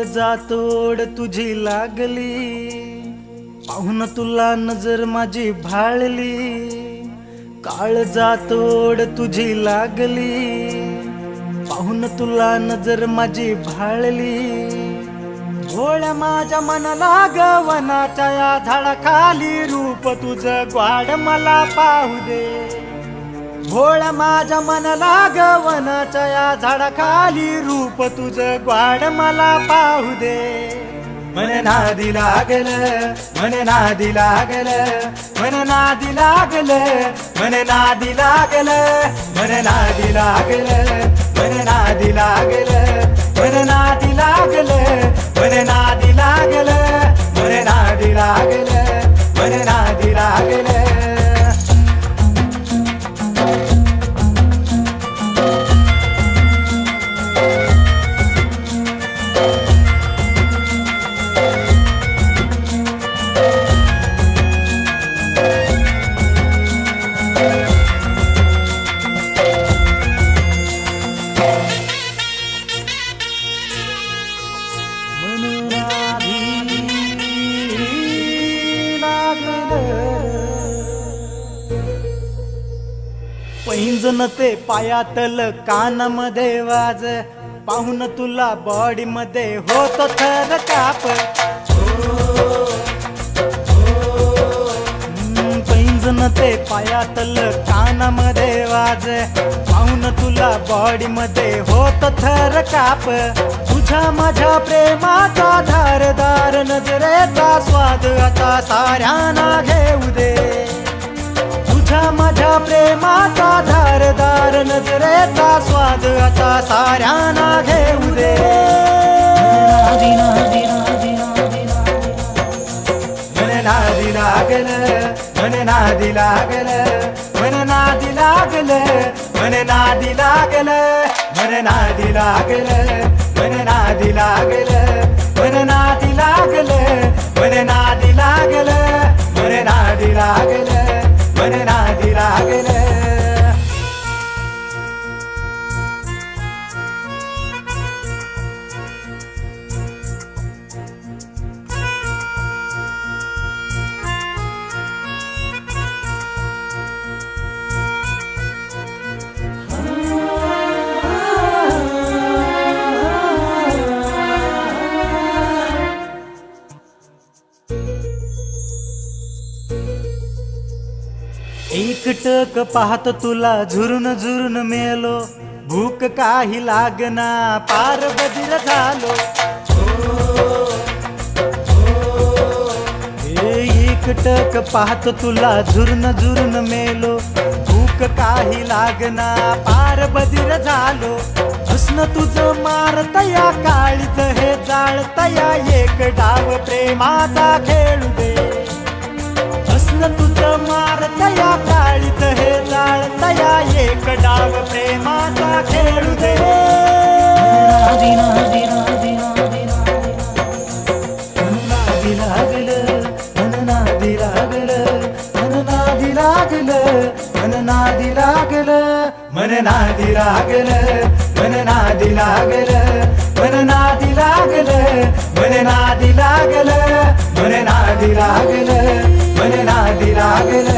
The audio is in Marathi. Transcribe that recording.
जातोड तुझी लागली, पाहून तुला नजर माझी भाळली. काळ जातोड तुझी लागली, पाहून तुला नजर माझी भाळली. भोळ्या माझ्या मनाला गवनाच्या या झाडाखाली रूप तुझं ग्वाड मला पाहू दे. भोळ्या माझ्या मनाला गवनाच्या या झाडाखाली रूप तुझं ग्वाड मला पाहू दे. मन नादी लागल, मन नादी लागल, मन नादी लागल, मन नादी लागल, मन नादी लागल, मन नादी लागल, मन नादी लागल, मन नादी लागल, मन नादी लागल, मन नादी लागल. पैंजण ते पायातल कानामध्ये वाज, पाहून तुला बॉडी मध्ये होत थर काप. पैंजण ते पायातल कानामध्ये वाज, पाहून तुला बॉडी मध्ये होत थर काप. तुझ्या माझ्या प्रेमाचा धारदार नजरेचा स्वाद आता साऱ्यांना घेऊ दे. तुझ्या माझ्या प्रेमाचा धारदार नजरेचा स्वाद आता साऱ्यांना घेऊ दे. मन नादी लागल, मन नादी लागल, मन नादी लागल, मन नादी लागल, मन नादी लागल, मन नादी लागल, मन नादी लागल, मन नादी लागल, मन नादी लागल, मन नादी लागल. एकटक पाहत तुला झुरून झुरून मेलो, भूक काही लागना पार बधीर झालो. एकटक पाहत तुला झुरून झुरून मेलो, भूक काही लागना पार बधीर झालो. हसन तुझं मारतया काळीच हे जाळतया, एक डाव प्रेमाचा खेळू दे. हसन तुझं मारतया काळीच हे जाळतया, एक डाव प्रेमाचा खेळू दे. नादी लागल, मन नादी लागल, मन नादी लागल, मन नादी लागल, मन नादी लागल, मन नादी लागल, मन नादी लागल, मन नादी लागल, मन नादी लागल, मन नादी लागल.